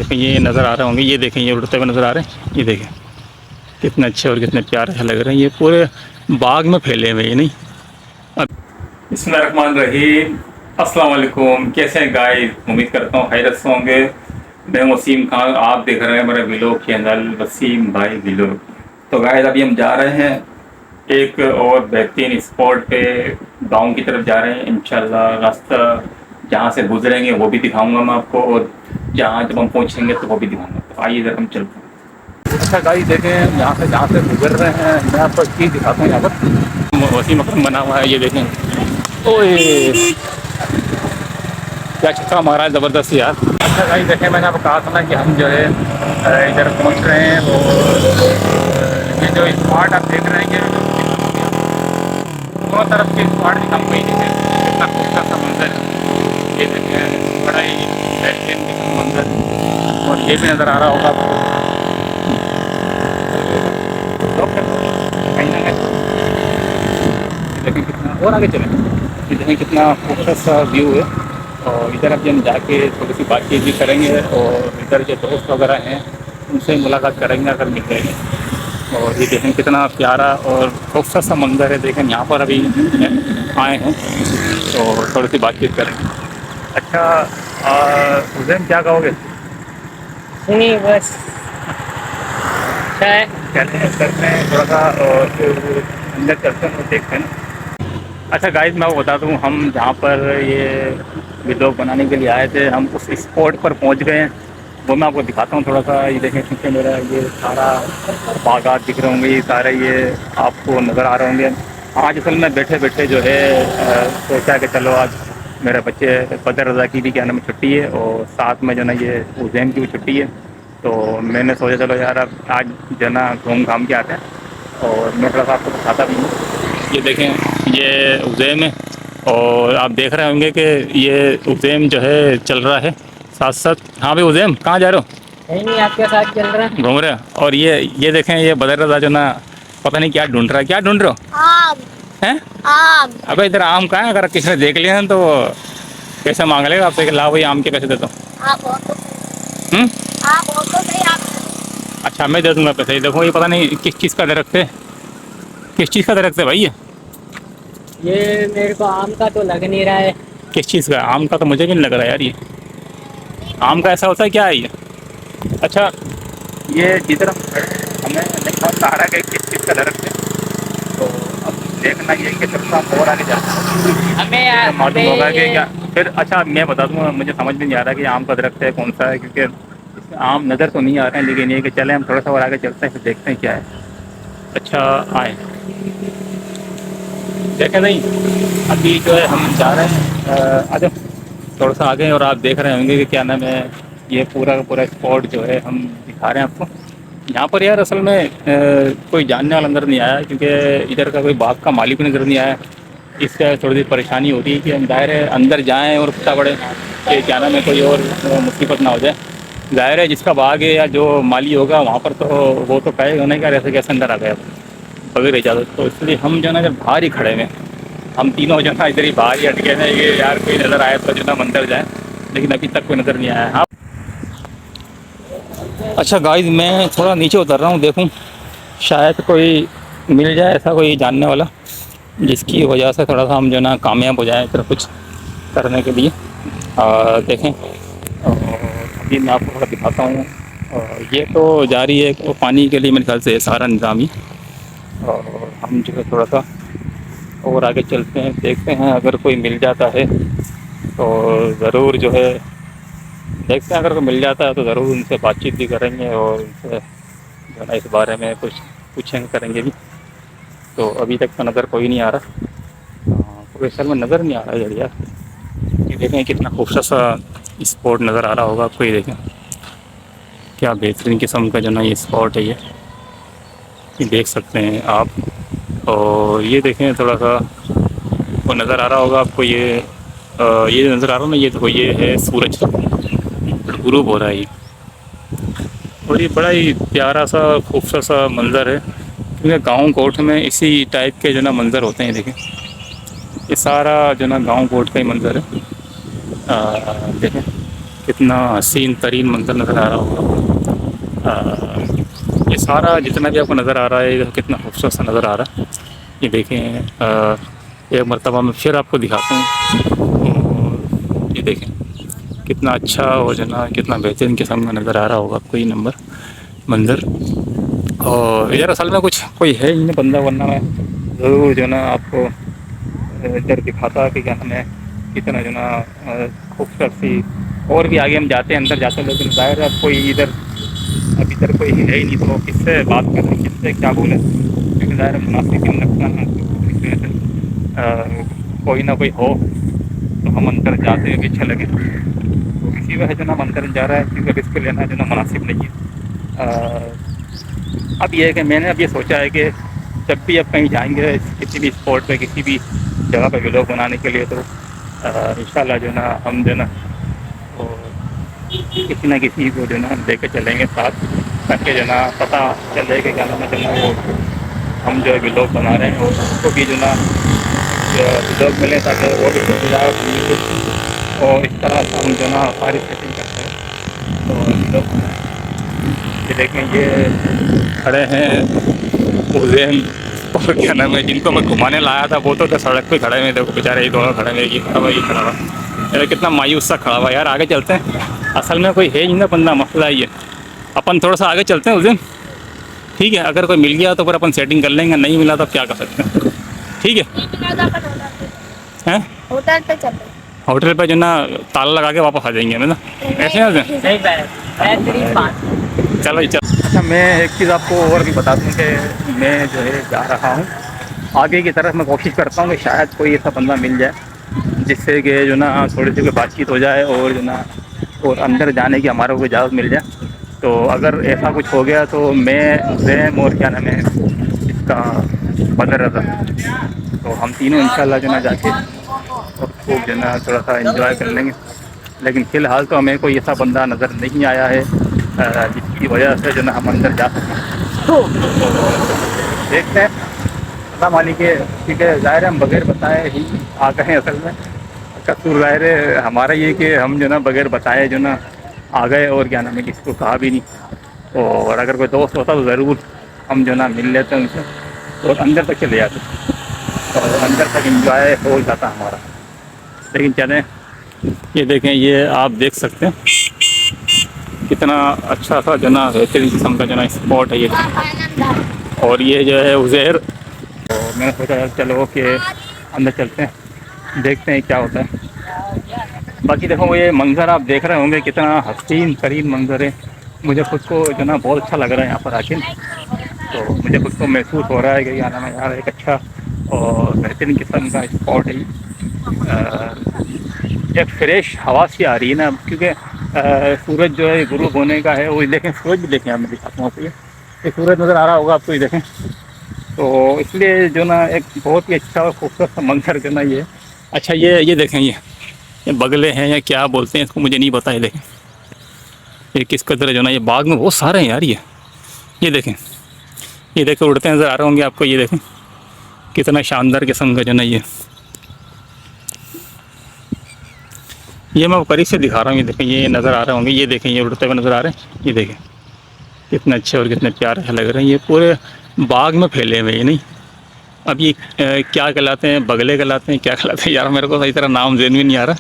देखें ये नज़र आ रहे होंगे, ये देखें ये उड़ते हुए नज़र आ रहे हैं, ये देखें कितने अच्छे और कितने प्यारे लग रहे हैं। ये पूरे बाग में फैले हुए हैं। नहीं अब बिस्मिल्लाहिर्रहमानिर्रहीम, अस्सलाम वालेकुम। कैसे हैं गाइस? उम्मीद करता हूँ खैरियत से होंगे। मैं वसीम खान, आप देख रहे हैं मेरे व्लॉग चैनल वसीम भाई व्लॉग। तो गाइस अभी हम जा रहे हैं एक और बेहतरीन स्पॉट पे, गांव की तरफ जा रहे हैं इंशाल्लाह। रास्ता जहाँ से गुजरेंगे वो भी दिखाऊंगा मैं आपको, और जहाँ जब हम पहुँचेंगे तो वो भी दिखाऊंगा। तो आइए इधर हम चलते हैं। अच्छा गाइस देखें, जहाँ से गुजर रहे हैं मैं आपको चीज़ दिखाता हूँ। यहाँ पर वसीम अकरम बना हुआ है, ये देखें। ओए क्या छक्का मारा है ज़बरदस्त यार। अच्छा गाइस देखें, मैंने आपको कहा था ना कि हम जो है इधर पहुँच रहे हैं, और ये जो स्पॉट आप देख रहे हैं ये दोनों तरफ के स्पॉट दिखाऊंगा ही नहीं है। कितना खूबसूरत सा मंजर है, ये देखें, बड़ा ही बेहतरीन मंजर। और ये भी नज़र आ रहा होगा आपको, कहीं ना कहीं। लेकिन कितना और आगे चलें, ये देखें कितना खूबसूरत सा व्यू है। और इधर अभी हम जाके थोड़ी सी बातचीत भी करेंगे, और इधर जो दोस्त वगैरह हैं उनसे मुलाकात करेंगे अगर मिल जाएंगे। और ये देखें कितना प्यारा और खूबसूरत सा मंजर है। देखें यहाँ पर अभी आए हैं तो थोड़ी सी बातचीत करेंगे। अच्छा हुसैन क्या कहोगे? नहीं बस अच्छा है। कहते हैं करते हैं थोड़ा सा, और फिर अंदर चलते हैं और देखते हैं ना। अच्छा गाइस मैं वो बता दूँ, हम जहाँ पर ये व्लॉग बनाने के लिए आए थे, हम उस स्पॉट पर पहुँच गए हैं। वो मैं आपको दिखाता हूँ थोड़ा सा। ये देखें पीछे मेरा ये सारा बागात दिख रहे होंगे, ये सारे ये आपको नज़र आ रहे होंगे। आज असल में बैठे बैठे जो है सोचा कि चलो आज मेरे बच्चे बदर रज़ा की भी क्या नाम छुट्टी है, और साथ में जो ना ये उज़ैम की भी छुट्टी है। तो मैंने सोचा चलो यार अब आज जो ना घूम घाम के आते हैं, और मैं थोड़ा सा आपको दिखाता भी हूँ। ये देखें ये उज़ैम है, और आप देख रहे होंगे कि ये उज़ैम जो है चल रहा है साथ साथ। हाँ भाई उज़ैम कहाँ जा रहे हो? कहीं नहीं, आपके साथ चल रहा है। घूम रहे हो। और ये देखें ये बदर रज़ा जो ना पता नहीं क्या ढूंढ रहा है। क्या ढूंढ रहे हो? आम। हैं? आम। अबे इधर आम कहाँ है? अगर किसी ने देख लिया ना तो पैसे मांग लेगा आपसे कि ला भाई आम के पैसे दे दो। आप हो तो हम्म? आप हो तो सही आप। अच्छा मैं दे दूँगा पैसे। देखो ये पता नहीं किस चीज़ का दरख्त है, किस चीज़ का दरख्त है भाई ये मेरे को आम का तो लग नहीं रहा है। किस चीज़ का? आम का तो मुझे भी नहीं लग रहा यार। ये आम का ऐसा होता है क्या है ये? अच्छा ये जिधर हमें नहीं बहुत सहारा कि किस चीज़ का दरख्त है, तो अब देखना ये कि थोड़ा सा और आगे जाना हमें तो मालूम हमें होगा कि ये क्या। फिर अच्छा मैं बता दूँगा, मुझे समझ में नहीं आ रहा कि आम का दरख्त है कौन सा है, क्योंकि इसमें आम नज़र तो नहीं आ रहे हैं। लेकिन ये कि चले हम थोड़ा सा और आगे चलते हैं फिर देखते हैं क्या है। अच्छा आए देखें। नहीं अभी जो है हम जा रहे हैं आ जाओ थोड़ा सा आगे, और आप देख रहे होंगे कि क्या नाम है ये पूरा का पूरा स्पॉट जो है हम दिखा रहे हैं आपको। यहाँ पर यार असल में कोई जानने वाला अंदर नहीं आया, क्योंकि इधर का कोई बाग का मालिक भी नज़र नहीं आया। इससे थोड़ी सी परेशानी होती है कि हम ज़ाहिर है अंदर जाएँ और पता पड़े कि क्या नाम है कोई और मुसीबत ना हो जाए। ज़ाहिर है जिसका बाग है या जो माली होगा वहाँ पर तो वो तो कहेगा नहीं क्या ऐसे कैसे अंदर आ गया बगैर इजाज़त। तो इसलिए हम जो ना जब बाहर ही खड़े हुए, हम तीनों जो ना इधर ही बाहर ही अटके हैं ये यार कोई नज़र आए तो जो ना मंदिर जाए, लेकिन अभी तक कोई नज़र नहीं आया। हाँ अच्छा गाइस मैं थोड़ा नीचे उतर रहा हूँ, देखूँ शायद कोई मिल जाए ऐसा कोई जानने वाला जिसकी वजह से थोड़ा सा हम जो ना कामयाब हो जाए तरह कुछ करने के लिए। देखें और अभी मैं आपको थोड़ा दिखाता हूँ। ये तो जारी है वो पानी के लिए मेरे ख्याल से सारा निज़ाम ही। और हम जो है थोड़ा सा और आगे चलते हैं, देखते हैं अगर कोई मिल जाता है तो ज़रूर जो है देखते हैं। अगर कोई मिल जाता है तो ज़रूर उनसे बातचीत भी करेंगे, और उनसे जो है ना इस बारे में कुछ पूछेंगे करेंगे भी। तो अभी तक तो नज़र कोई नहीं आ रहा, कोई असल में नज़र नहीं आ रहा है यार। ये देखें कितना खूबसूरत सा स्पॉट नज़र आ रहा होगा आपको। ये देखें क्या बेहतरीन किस्म का जो ना ये स्पॉट है, ये देख सकते हैं आप। और ये देखें थोड़ा सा वो नज़र आ रहा होगा आपको, ये नज़र आ रहा है ना, ये देखो ये है सूरज गुरूब हो रहा है ये। और ये बड़ा ही प्यारा सा खूबसूरत सा मंज़र है, क्योंकि गांव कोट में इसी टाइप के जो ना मंज़र होते हैं। देखें ये सारा जो ना गांव कोट का ही मंज़र है। देखें कितना हसीन तरीन मंजर नज़र आ रहा होगा। ये सारा जितना भी आपको नज़र आ रहा है, ये कितना खूबसूरत सा नज़र आ रहा है। ये देखें, एक मरतबा मैं फिर आपको दिखाता हूँ। ये देखें कितना अच्छा और जो ना कितना बेहतरीन किस्म का नज़र आ रहा होगा आपको ये मंज़र। और यार असल में कुछ कोई है ही नहीं बंदा, वरना मैं ज़रूर जो ना आपको इधर दिखाता कि क्या नाम है, कितना जो ना खूबसूरत सी। और भी आगे हम जाते हैं, अंदर जाते हैं, लेकिन ज़ाहिर है कोई इधर अब इधर कोई है ही नहीं, तो किससे बात करें, किससे क्या बोले, क्योंकि ज़ाहिर मुनासिब भी लगता है कोई ना कोई हो तो हम अंदर जाते हैं भी अच्छा लगे। तो इसी वजह जो ना हम अंदर जा रहा है, क्योंकि रिस्क लेना जो ना मुनासिब नहीं है। अब ये है कि मैंने अब ये सोचा है कि जब भी अब कहीं जाएंगे किसी भी स्पॉट पे, किसी भी जगह पे व्लॉग बनाने के लिए, तो इंशाल्लाह जो ना हम जो ना वो किसी ना किसी को जो ना लेकर चलेंगे साथ, ताकि जो ना पता चले कि क्या नाम है जो ना वो हम जो व्लॉग बना रहे हैं उसको भी जो ना व्लॉग मिले, ताकि वो भी खुशगवार मिले। और इस तरह से हम जो ना सारी सेटिंग करते हैं। तो व्लॉग ये देखें, ये खड़े हैं उज़ैम और क्या नाम है, जिनको मैं घुमाने लाया था वो तो सड़क पे खड़े हुए, देखो बेचारे ये दोनों खड़े हुए, ये खड़ा हुआ, ये खड़ा हुआ, यार कितना मायूस सा खड़ा हुआ। यार आगे चलते हैं, असल में कोई है ही ना बंदा, मसला ही है। अपन थोड़ा सा आगे चलते हैं उज़ैम, ठीक है? अगर कोई मिल गया तो फिर अपन सेटिंग कर लेंगे, नहीं मिला तो क्या कर सकते हैं, ठीक है? हैं होटल पे चलते होटल पे जो ना ताला लगा के वापस आ जाएंगे ना, ऐसे ना उज़ैम? सही बेहतरीन बात। चलो चल। अच्छा, मैं एक चीज़ आपको और भी बता दूँ कि मैं जो है जा रहा हूँ आगे की तरफ। मैं कोशिश करता हूँ कि शायद कोई ऐसा बंदा मिल जाए जिससे कि जो ना थोड़ी सी कोई बातचीत हो जाए, और जो ना और अंदर जाने की हमारे को इजाज़त मिल जाए। तो अगर ऐसा कुछ हो गया तो मैं उज़ैम और क्या नाम है इसका बदर रज़ा, तो हम तीनों इंशाल्लाह जो ना जाके और खूब जो ना थोड़ा सा एंजॉय कर लेंगे। लेकिन फ़िलहाल तो हमें कोई ऐसा बंदा नज़र नहीं आया है जिसकी वजह से जो ना हम अंदर जा सकें। तो देखते हैं, पता मानी के ठीक है, ज़ाहिर है हम बगैर बताए ही आ गए हैं। असल में कसूर ज़ाहिर है हमारा ये कि हम जो ना बगैर बताए जो ना आ गए, और क्या नाम है किसी को कहा भी नहीं। और अगर कोई दोस्त होता तो ज़रूर हम जो ना मिल लेते हैं उनसे और अंदर तक चले जाते, और अंदर तक एंजॉय हो जाता हमारा। लेकिन चलें, ये देखें, ये आप देख सकते हैं कितना अच्छा सा जो ना बेहतरीन किस्म का जो ना स्पॉट है ये। और ये जो है उज़ैर, तो मैंने सोचा यार चलो कि अंदर चलते हैं, देखते हैं क्या होता है। बाकी देखो ये मंज़र आप देख रहे होंगे, कितना हसीन तरीन मंज़र है। मुझे खुद को जो ना बहुत अच्छा लग रहा है यहाँ पर आके। तो मुझे खुद को महसूस हो रहा है कि यार मैं यार एक अच्छा और बेहतरीन किस्म का स्पॉट है। एक फ्रेश हवा सी आ रही है ना, क्योंकि सूरज जो है गुरूब होने का है। वो देखें, सूरज भी देखें, आप मैं दिखाता हूँ आपको, ये सूरज नज़र आ रहा होगा आपको, ये देखें। तो इसलिए जो ना एक बहुत ही अच्छा और खूबसूरत सा मंजर जो ना ये। अच्छा, ये देखें, ये बगले हैं या क्या बोलते हैं इसको, मुझे नहीं पता। ये देखें, ये किस कदर जो ना, ये बाग में बहुत सारे हैं यार। ये देखें, ये देखें उड़ते नज़र आ रहे होंगे आपको। ये देखें कितना शानदार किस्म का जो ना ये मैं करीब से दिखा रहा हूँ। ये देखें, ये नज़र आ रहे होंगे, ये देखें, ये उड़ते हुए नज़र आ रहे हैं। ये देखें कितने अच्छे और कितने प्यारे लग रहे हैं। ये पूरे बाग में फैले हुए हैं। नहीं, अब ये क्या कहलाते हैं, बगले कहलाते हैं, क्या कहलाते हैं यार, मेरे को सही तरह नाम ज़हन में नहीं आ रहा।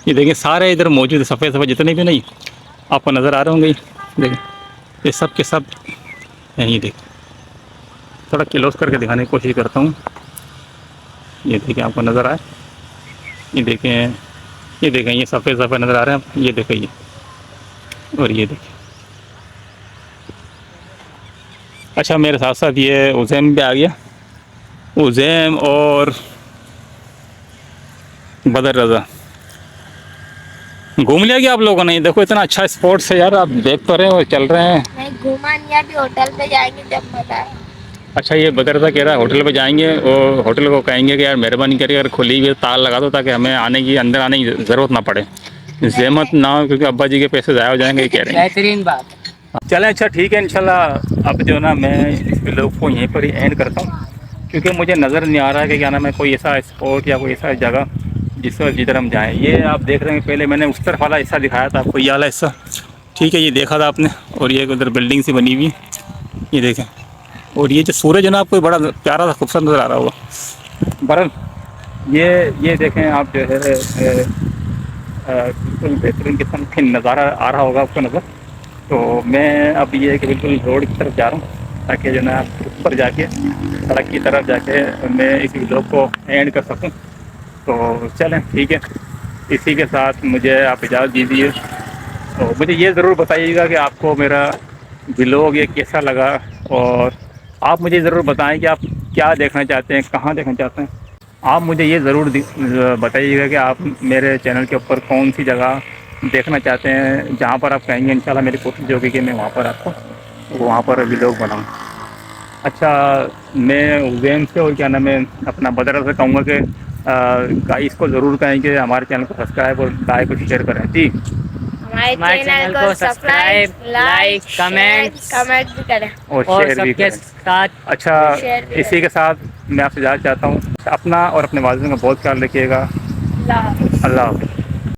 ये देखें सारे इधर मौजूद, सफ़ेद सफ़ेद जितने भी नहीं आपको नज़र आ रहे होंगे। देखें ये सब के सब हैं। ये देखें, थोड़ा क्लोज करके दिखाने की कोशिश करता हूँ। ये देखें, आपको नज़र आए, ये देखें, ये देखें, ये सफ़ेद सफ़ेद नज़र आ रहे हैं। ये देखें, ये और ये देखें। अच्छा, मेरे साथ साथ ये उज़ैम भी आ गया, उज़ैम और बदर रज़ा। घूम लिया क्या आप लोगों ने? देखो इतना अच्छा स्पॉट है यार, आप देख तो रहे हो, चल रहे हैं। नहीं घूमा नहीं, अभी होटल पे जाएंगे जब मजा आए। अच्छा, ये बदर रज़ा कह रहा है होटल पे जाएंगे, और होटल को कहेंगे कि यार मेहरबानी करके अगर खुली हुई ताला लगा दो, ताकि हमें अंदर आने की ज़रूरत ना पड़े, ज़हमत ना हो, क्योंकि अब्बा जी के पैसे ज़ाया हो जाएंगे, ये कह रहे हैं। बेहतरीन बात। चलें, अच्छा ठीक है, इंशाल्लाह अब जो ना मैं इस व्लॉग को यहीं पर ही एंड करता हूँ, क्योंकि मुझे नज़र नहीं आ रहा है कि क्या नाम है कोई ऐसा स्पॉट या कोई ऐसा जगह जिधर हम जाएं। ये आप देख रहे हैं, पहले मैंने उस तरफ वाला हिस्सा दिखाया था आपको, ये वाला हिस्सा, ठीक है, ये देखा था आपने। और ये उधर बिल्डिंग सी बनी हुई है, ये देखें। और ये जो सूरज है ना, आपको बड़ा प्यारा सा खूबसूरत नज़र आ रहा होगा। बरन ये देखें आप, जो है बिल्कुल बेहतरीन किस्म का नज़ारा आ रहा होगा आपको नज़र। तो मैं अब ये कि बिल्कुल रोड की तरफ जा रहा हूँ, ताकि जो ना ऊपर जाके सड़क की तरफ जाके मैं इस व्लॉग को एंड कर सकूँ। तो चलें, ठीक है, इसी के साथ मुझे आप इजाज़त दीजिए। तो मुझे ये ज़रूर बताइएगा कि आपको मेरा व्लॉग ये कैसा लगा, और आप मुझे ज़रूर बताएं कि आप क्या देखना चाहते हैं, कहाँ देखना चाहते हैं। आप मुझे ये ज़रूर बताइएगा कि आप मेरे चैनल के ऊपर कौन सी जगह देखना चाहते हैं। जहाँ पर आप कहेंगे, इंशाल्लाह मेरी कोशिश होगी कि मैं वहाँ पर आपको वहाँ पर व्लॉग बनाऊँ। अच्छा, मैं उज्जैन से, और क्या नाम है, अपना बदरा से कहूँगा कि गाइस को ज़रूर कहें कि हमारे चैनल को सब्सक्राइब और लाइक और शेयर करें। जी, हमारे चैनल को सब्सक्राइब, लाइक, कमेंट भी करें, और शेयर भी सबके करें। साथ अच्छा, शेयर भी इसी के साथ मैं आपसे इजाज़त चाहता हूँ। अपना और अपने वालिदैन का बहुत ख्याल रखिएगा। अल्लाह हाफ़िज़। अल्लाह हाफ़िज़।